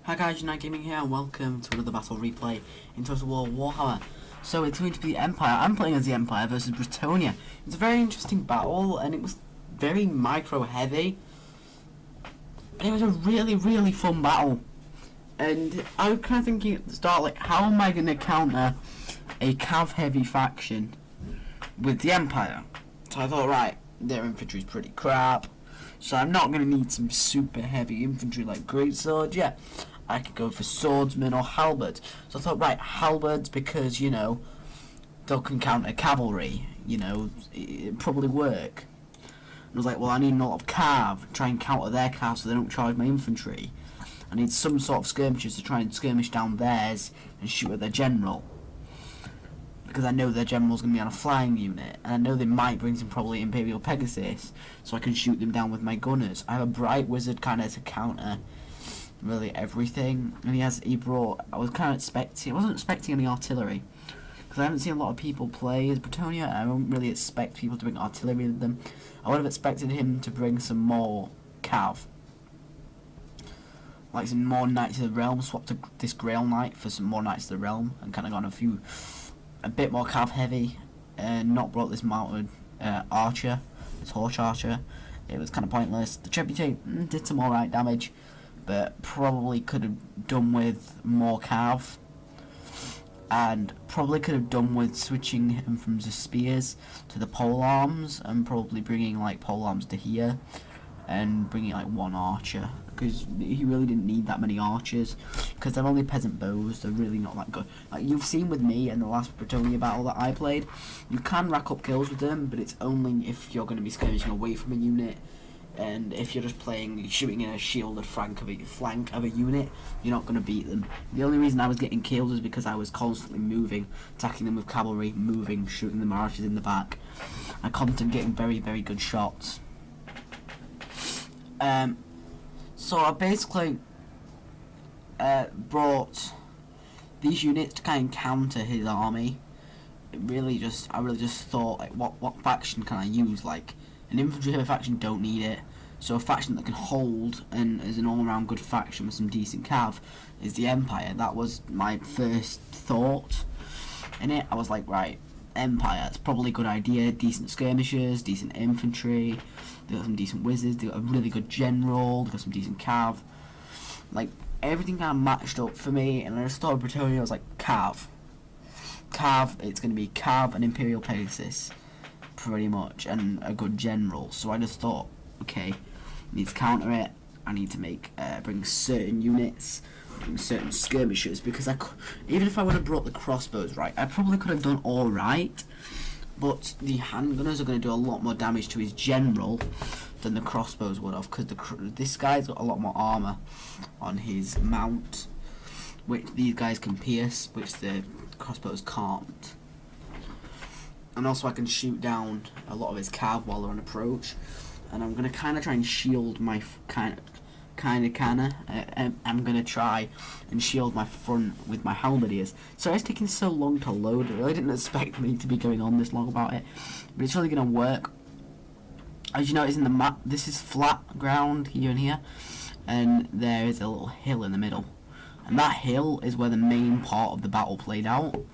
Hi guys, Unite Gaming here, and welcome to another battle replay in Total War Warhammer. So it's going to be the Empire. I'm playing as the Empire versus Britonia. It's a very interesting battle, and it was very micro heavy. And it was a really fun battle. And I was kind of thinking at the start, like, how am I going to counter a cav heavy faction with the Empire? So I thought, right, their infantry is pretty crap, so I'm not going to need some super heavy infantry like greatsword. Yeah, I could go for swordsmen or halberds. So I thought, right, halberds, because, you know, they can counter cavalry, you know, it'd probably work. And I was like, well, I need a lot of cav, try and counter their cav so they don't charge my infantry. I need some sort of skirmishers to try and skirmish down theirs and shoot at their general, because I know their general's going to be on a flying unit, and I know they might bring some probably Imperial Pegasus, so I can shoot them down with my gunners. I have a bright wizard kind of to counter really everything, and he brought, I wasn't expecting any artillery, because I haven't seen a lot of people play as Britonia, and I don't really expect people to bring artillery with them. I would have expected him to bring some more cav, like some more Knights of the Realm, swapped this Grail Knight for some more Knights of the Realm, and kind of gone a bit more cav heavy, and not brought this mounted archer, this horse archer. It was kind of pointless. The Trebuchet did some alright damage, but probably could have done with more cav, and probably could have done with switching him from the spears to the pole arms, and probably bringing like pole arms to here, and bringing like one archer, because he really didn't need that many archers, because they're only peasant bows. They're really not that good. Like you've seen with me in the last Britonia battle that I played, you can rack up kills with them, but it's only if you're going to be skirmishing away from a unit, and if you're just shooting in a shielded flank of a unit, you're not going to beat them. The only reason I was getting kills is because I was constantly moving, attacking them with cavalry, moving, shooting the archers in the back. I constantly getting very good shots. So I basically brought these units to kind of counter his army. I really just thought, like, what faction can I use? Like, an infantry heavy faction, don't need it. So a faction that can hold and is an all-around good faction with some decent cav is the Empire. That was my first thought in it. I was like, right, Empire, it's probably a good idea. Decent skirmishers, decent infantry. They got some decent wizards. They got a really good general. They got some decent cav. Like, everything kind of matched up for me. And I just thought of Britonia. I was like, cav. It's going to be cav and Imperial Pegasus, pretty much, and a good general. So I just thought, okay, I need to counter it. I need to bring certain units, bring certain skirmishers, because even if I would have brought the crossbows, right, I probably could have done all right. But the handgunners are going to do a lot more damage to his general than the crossbows would have, because this guy's got a lot more armor on his mount, which these guys can pierce, which the crossbows can't. And also I can shoot down a lot of his cav while they're on approach. And I'm going to kind of try and shield my I'm going to try and shield my front with my halberdiers. So it's taking so long to load. I really didn't expect me to be going on this long about it, but it's really going to work. As you notice in the map, this is flat ground here and here, and there is a little hill in the middle, and that hill is where the main part of the battle played out.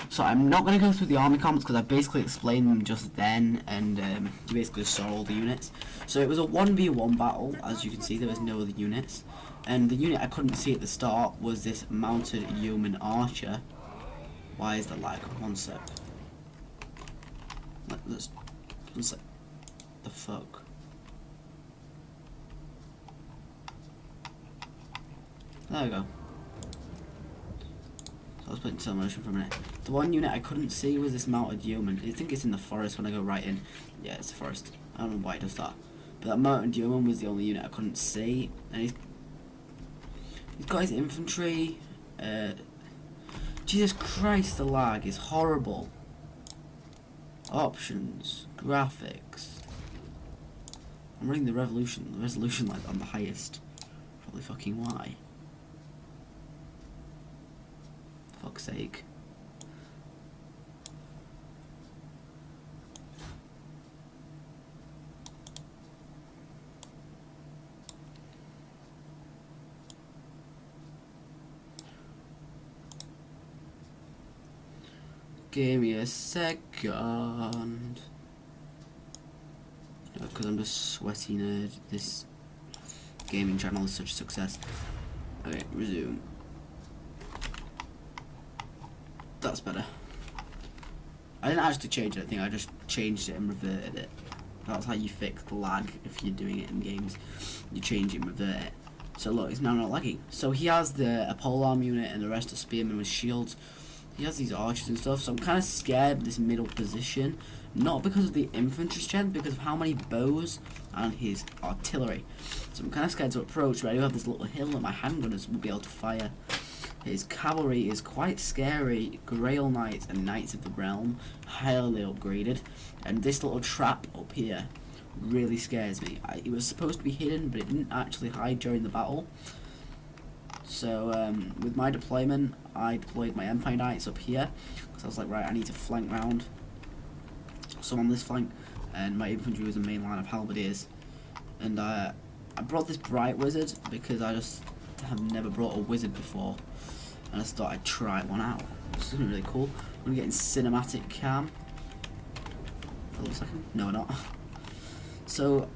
So I'm not going to go through the army comps, because I basically explained them just then, and you basically saw all the units. So it was a 1v1 battle. As you can see, there was no other units, and the unit I couldn't see at the start was this mounted yeoman archer. Why is the lag? One sec. One sec. The fuck? There we go. I was putting slow motion for a minute. The one unit I couldn't see was this mounted yeoman. I think it's in the forest when I go right in. Yeah, it's the forest. I don't know why it does that. But that mounted yeoman was the only unit I couldn't see. And he's got his infantry. Jesus Christ, the lag is horrible. Options. Graphics. I'm running the resolution like on the highest. Probably fucking why. Fuck's sake. give me a second. Because I'm just sweaty nerd. This gaming channel is such a success. Okay, resume. That's better. I didn't actually change anything, I just changed it and reverted it. That's how you fix the lag if you're doing it in games. You change it and revert it. So look, it's now not lagging. So he has a polearm unit and the rest of spearmen with shields. He has these archers and stuff, so I'm kind of scared of this middle position. Not because of the infantry strength, because of how many bows and his artillery. So I'm kind of scared to approach, but I do have this little hill that my handgunners will be able to fire. His cavalry is quite scary. Grail Knights and Knights of the Realm, highly upgraded. And this little trap up here really scares me. It was supposed to be hidden, but it didn't actually hide during the battle. So with my deployment, I deployed my Empire Knights up here, because I was like, right, I need to flank round. So on this flank, and my infantry was the main line of halberdiers. And I brought this Bright Wizard, because I just have never brought a wizard before. And I just thought I'd try one out. This is really cool. I'm going to get in cinematic cam. For a little second. No, we're not. So,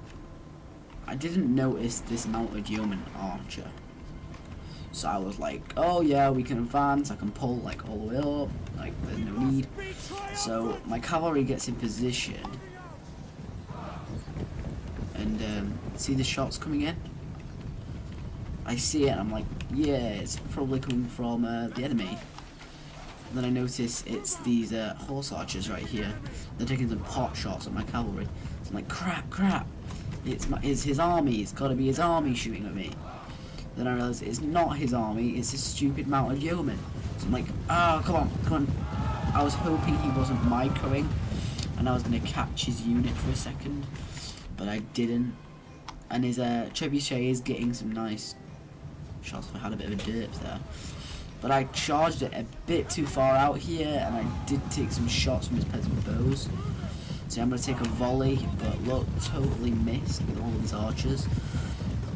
I didn't notice this mounted yeoman archer. So I was like, oh yeah, we can advance, I can pull like all the way up, like there's no need. So my cavalry gets in position. And see the shots coming in? I see it and I'm like, yeah, it's probably coming from the enemy. And then I notice it's these horse archers right here. They're taking some pot shots at my cavalry. So I'm like, crap. It's his army, it's gotta be his army shooting at me. Then I realised it's not his army, it's his stupid mounted yeoman. So I'm like, come on. I was hoping he wasn't microing and I was going to catch his unit for a second, but I didn't. And his trebuchet is getting some nice shots. I had a bit of a derp there. But I charged it a bit too far out here and I did take some shots from his peasant bows. So I'm going to take a volley, but look, totally missed with all of these archers.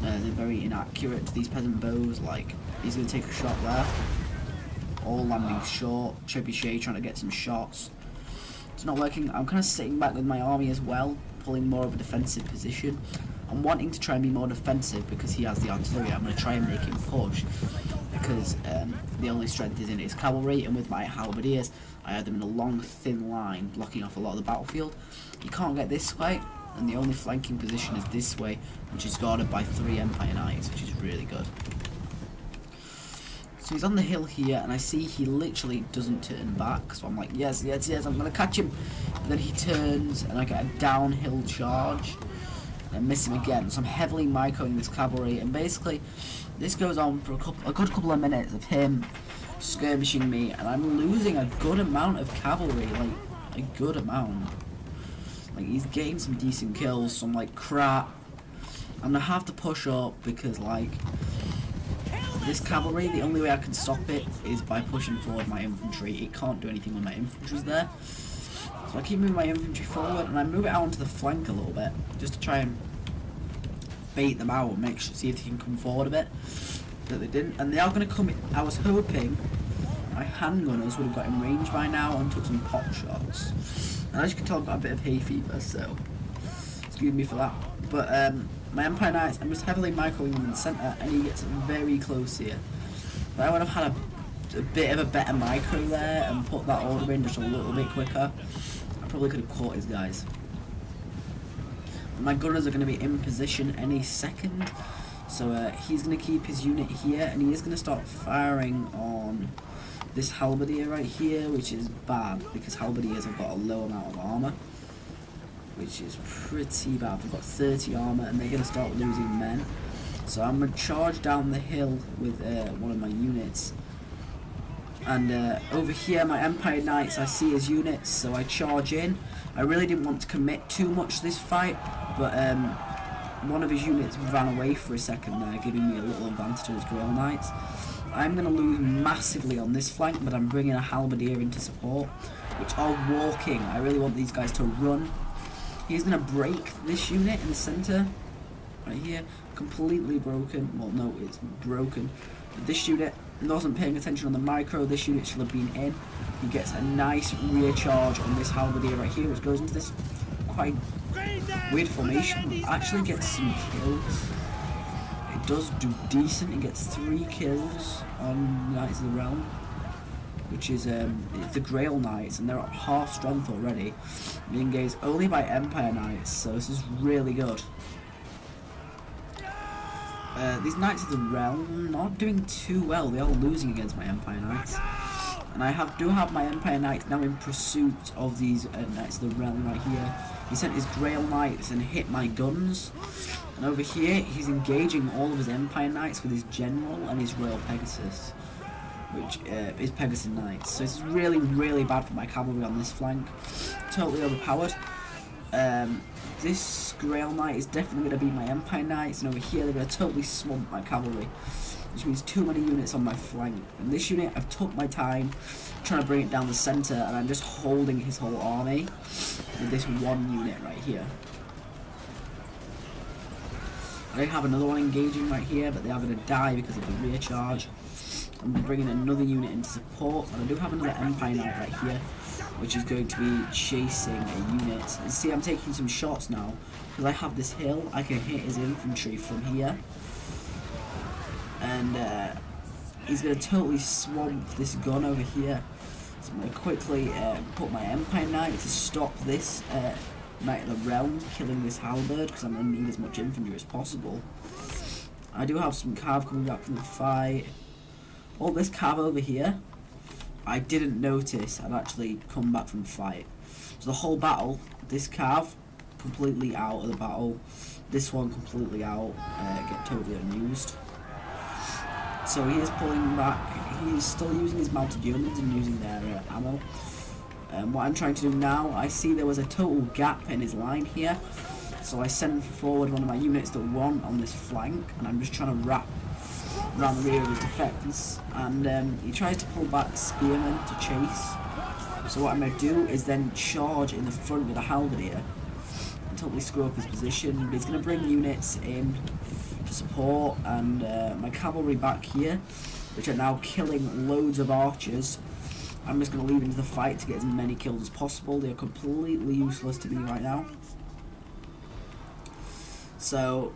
They're very inaccurate to these peasant bows. Like, he's going to take a shot there. All landing short. Trebuchet trying to get some shots. It's not working. I'm kind of sitting back with my army as well, pulling more of a defensive position. I'm wanting to try and be more defensive because he has the artillery. I'm going to try and make him push because the only strength is in his cavalry, and with my halberdiers, I had them in a long, thin line, blocking off a lot of the battlefield. You can't get this way. And the only flanking position is this way, which is guarded by 3 Empire Knights, which is really good. So he's on the hill here, and I see he literally doesn't turn back. So I'm like, yes, I'm going to catch him. And then he turns, and I get a downhill charge, and I miss him again. So I'm heavily microing this cavalry, and basically, this goes on for a good couple of minutes of him skirmishing me, and I'm losing a good amount of cavalry, like, a good amount. Like, he's getting some decent kills, so I'm like, crap. I'm gonna have to push up because, like, this cavalry, the only way I can stop it is by pushing forward my infantry. It can't do anything when my infantry's there. So I keep moving my infantry forward, and I move it out onto the flank a little bit, just to try and bait them out and see if they can come forward a bit. But they didn't, and they are gonna come in. I was hoping my handgunners would have got in range by now and took some pot shots. And as you can tell, I've got a bit of hay fever, so excuse me for that. But my Empire Knights, I'm just heavily microing him in the centre, and he gets very close here. But I would have had a bit of a better micro there and put that order in just a little bit quicker. I probably could have caught his guys. My gunners are going to be in position any second, so he's going to keep his unit here, and he is going to start firing on this halberdier right here, which is bad because halberdiers have got a low amount of armor, which is pretty bad. They've got 30 armor and they're going to start losing men. So I'm going to charge down the hill with one of my units. And over here, my Empire Knights, I see his units, so I charge in. I really didn't want to commit too much to this fight, but one of his units ran away for a second there, giving me a little advantage to his Grail Knights. I'm going to lose massively on this flank, but I'm bringing a halberdier into support, which are walking. I really want these guys to run. He's going to break this unit in the centre. right here, completely broken. Well, no, it's broken. But this unit wasn't paying attention on the micro. This unit should have been in. He gets a nice rear charge on this halberdier right here, which goes into this quite weird formation. Actually gets some kills. It does do decent. It gets 3 kills on Knights of the Realm, which is it's the Grail Knights, and they're at half strength already, being engaged only by Empire Knights, so this is really good. These Knights of the Realm not doing too well. They are losing against my Empire Knights, and I do have my Empire Knights now in pursuit of these Knights of the Realm right here. He sent his Grail Knights and hit my guns, and over here he's engaging all of his Empire Knights with his General and his Royal Pegasus, which is Pegasus Knights. So it's really, really bad for my cavalry on this flank. Totally overpowered. This Grail Knight is definitely going to be my Empire Knights, and over here they're going to totally swamp my cavalry, which means too many units on my flank. And this unit, I've took my time trying to bring it down the centre, and I'm just holding his whole army with this one unit right here. I don't have another one engaging right here, but they are going to die because of the rear charge. I'm bringing another unit into support, and I do have another Empire Knight right here, which is going to be chasing a unit. And see, I'm taking some shots now because I have this hill. I can hit his infantry from here, and he's going to totally swamp this gun over here. So I'm going to quickly put my Empire Knight to stop this Knight of the Realm killing this halberd, because I'm going to need as much infantry as possible. I do have some cav coming back from the fight. All this cav over here, I didn't notice I'd actually come back from the fight. So the whole battle, this cav completely out of the battle, this one completely out, get totally unused. So he is pulling back. He's still using his mounted yeomen and using their ammo. What I'm trying to do now, I see there was a total gap in his line here, so I send forward one of my units that won on this flank, and I'm just trying to wrap around the rear of his defence, and he tries to pull back spearmen to chase. So what I'm going to do is then charge in the front with a halberdier and totally screw up his position. But he's going to bring units in to support, and my cavalry back here, which are now killing loads of archers. I'm just going to leave into the fight to get as many kills as possible. They are completely useless to me right now. So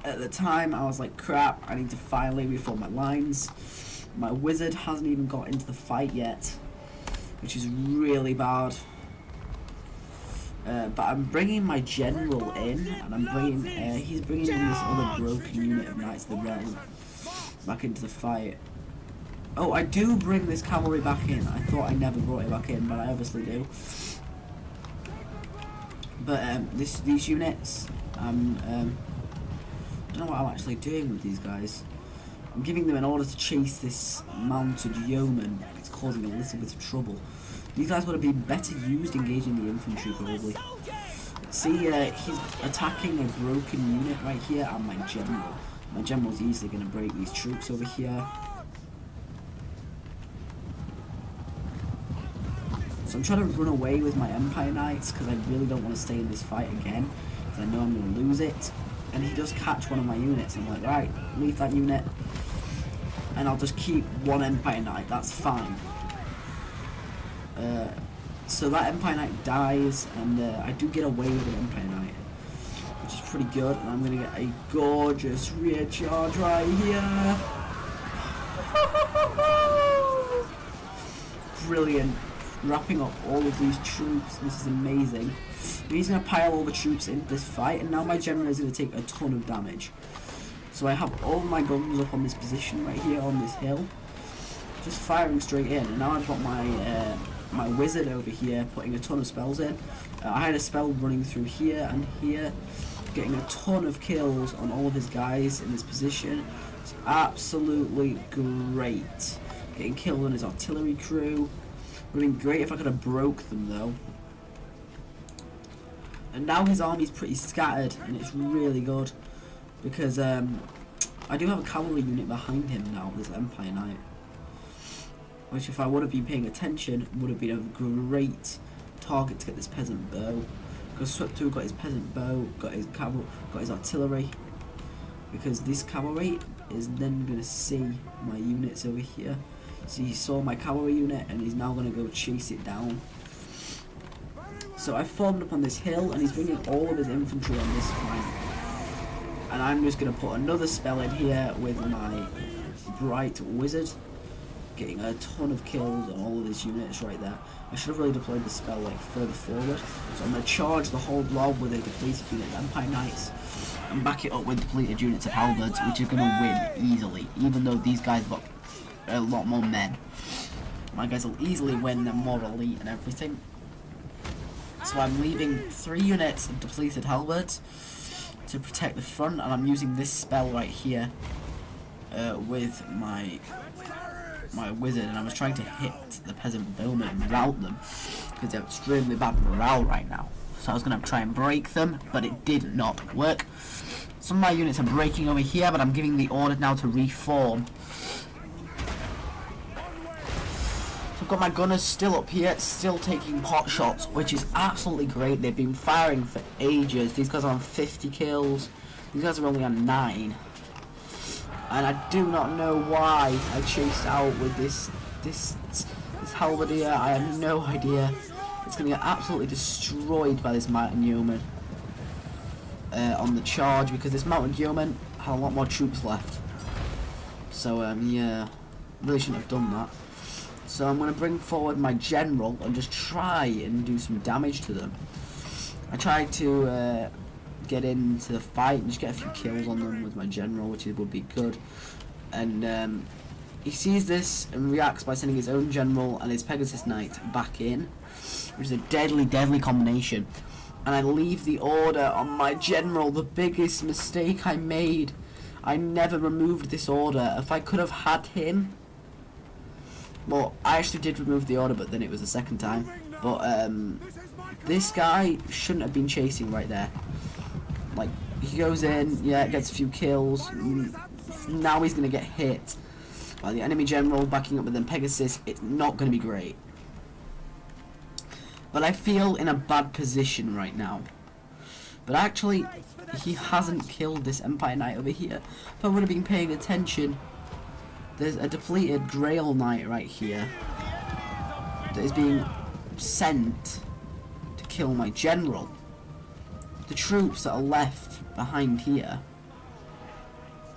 at the time I was like, crap, I need to finally reform my lines. My wizard hasn't even got into the fight yet, which is really bad. But I'm bringing my general in, and I'm bringing he's bringing in this other broken unit of Knights of the Realm back into the fight. Oh, I do bring this cavalry back in. I thought I never brought it back in, but I obviously do. But these units, I don't know what I'm actually doing with these guys. I'm giving them in order to chase this mounted yeoman. It's causing a little bit of trouble. These guys would have been better used engaging the infantry, probably. See, he's attacking a broken unit right here, and my general. My general's easily going to break these troops over here. So I'm trying to run away with my Empire Knights, because I really don't want to stay in this fight again, because I know I'm going to lose it. And he does catch one of my units. I'm like, right, leave that unit, and I'll just keep one Empire Knight, that's fine. So that Empire Knight dies, and I do get away with an Empire Knight, which is pretty good, and I'm going to get a gorgeous rear charge right here. Brilliant. Wrapping up all of these troops, this is amazing. He's going to pile all the troops into this fight, and now my general is going to take a ton of damage. So I have all my guns up on this position right here on this hill, just firing straight in, and now I've got my my wizard over here putting a ton of spells in. I had a spell running through here and here, getting a ton of kills on all of his guys in this position. It's absolutely great. Getting killed on his artillery crew. Would have been great if I could have broke them though. And now his army's pretty scattered, and it's really good, because I do have a cavalry unit behind him now, this Empire Knight, which if I would have been paying attention would have been a great target to get this peasant bow. Because swept through, got his peasant bow, got his cavalry, got his artillery. because this cavalry is then going to see my units over here. So he saw my cavalry unit and he's now going to go chase it down. So I formed up on this hill and he's bringing all of his infantry on this flank. And I'm just going to put another spell in here with my Bright Wizard, getting a ton of kills on all of his units right there. I should have really deployed the spell like further forward. So I'm going to charge the whole blob with a depleted unit of Empire Knights and back it up with depleted units of Halberds, which are going to win easily, even though these guys got a lot more men. My guys will easily win, they're more elite and everything. So I'm leaving 3 units of depleted Halberds to protect the front, and I'm using this spell right here with my wizard, and I was trying to hit the peasant bowmen and rout them because they have extremely bad morale right now. So I was going to try and break them, but it did not work. Some of my units are breaking over here, but I'm giving the order now to reform. So I've got my gunners still up here, still taking pot shots, which is absolutely great. They've been firing for ages. These guys are on 50 kills. These guys are only on 9. And I do not know why I chased out with this halberdier. I have no idea. It's going to get absolutely destroyed by this mountain yeoman on the charge, because this mountain yeoman had a lot more troops left. So yeah, really shouldn't have done that. So I'm going to bring forward my general and just try and do some damage to them. I tried to get into the fight and just get a few kills on them with my general, which would be good. And he sees this and reacts by sending his own general and his Pegasus Knight back in, which is a deadly combination. And I leave the order on my general, the biggest mistake I made. I never removed this order. If I could have had him, well, I actually did remove the order, but then it was the second time. But this guy shouldn't have been chasing right there. Like, he goes in, yeah, gets a few kills. Now he's going to get hit by the enemy general backing up with them Pegasus. It's not going to be great. But I feel in a bad position right now. But actually, he hasn't killed this Empire Knight over here. If I would have been paying attention, there's a depleted Grail Knight right here that is being sent to kill my general. The troops that are left behind here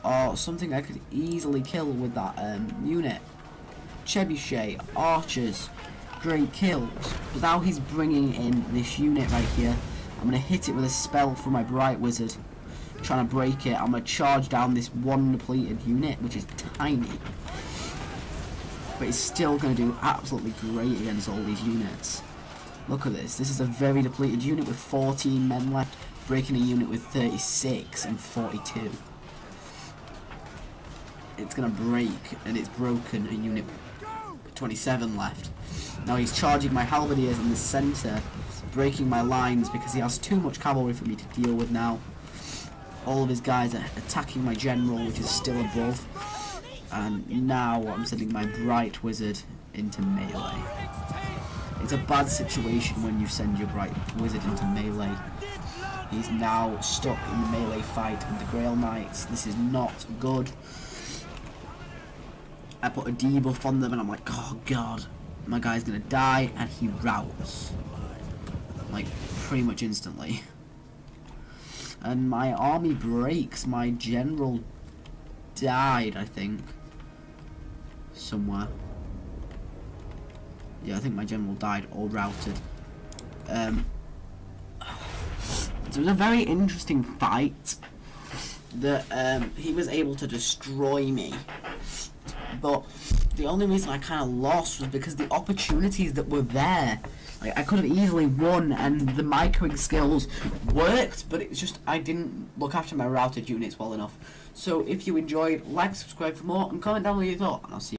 are something I could easily kill with that unit. Trebuchet, archers, great kills. But now he's bringing in this unit right here. I'm going to hit it with a spell from my Bright Wizard, trying to break it. I'm going to charge down this one depleted unit, which is tiny, but it's still going to do absolutely great against all these units. Look at this. This is a very depleted unit with 14 men left, breaking a unit with 36 and 42. It's going to break, and it's broken a unit with 27 left. Now he's charging my halberdiers in the centre, breaking my lines because he has too much cavalry for me to deal with now. All of his guys are attacking my general, which is still above. And now I'm sending my Bright Wizard into melee. It's a bad situation when you send your Bright Wizard into melee. He's now stuck in the melee fight with the Grail Knights. This is not good. I put a debuff on them and I'm like, oh god, my guy's gonna die, and he routs. Like, pretty much instantly. And my army breaks. My general died, I think. Somewhere. Yeah, I think my general died or routed. So it was a very interesting fight. That he was able to destroy me. But the only reason I kind of lost was because the opportunities that were there. Like, I could have easily won, and the microing skills worked, but it was just I didn't look after my routed units well enough. So if you enjoyed, like, subscribe for more, and comment down what you thought, and I'll see you.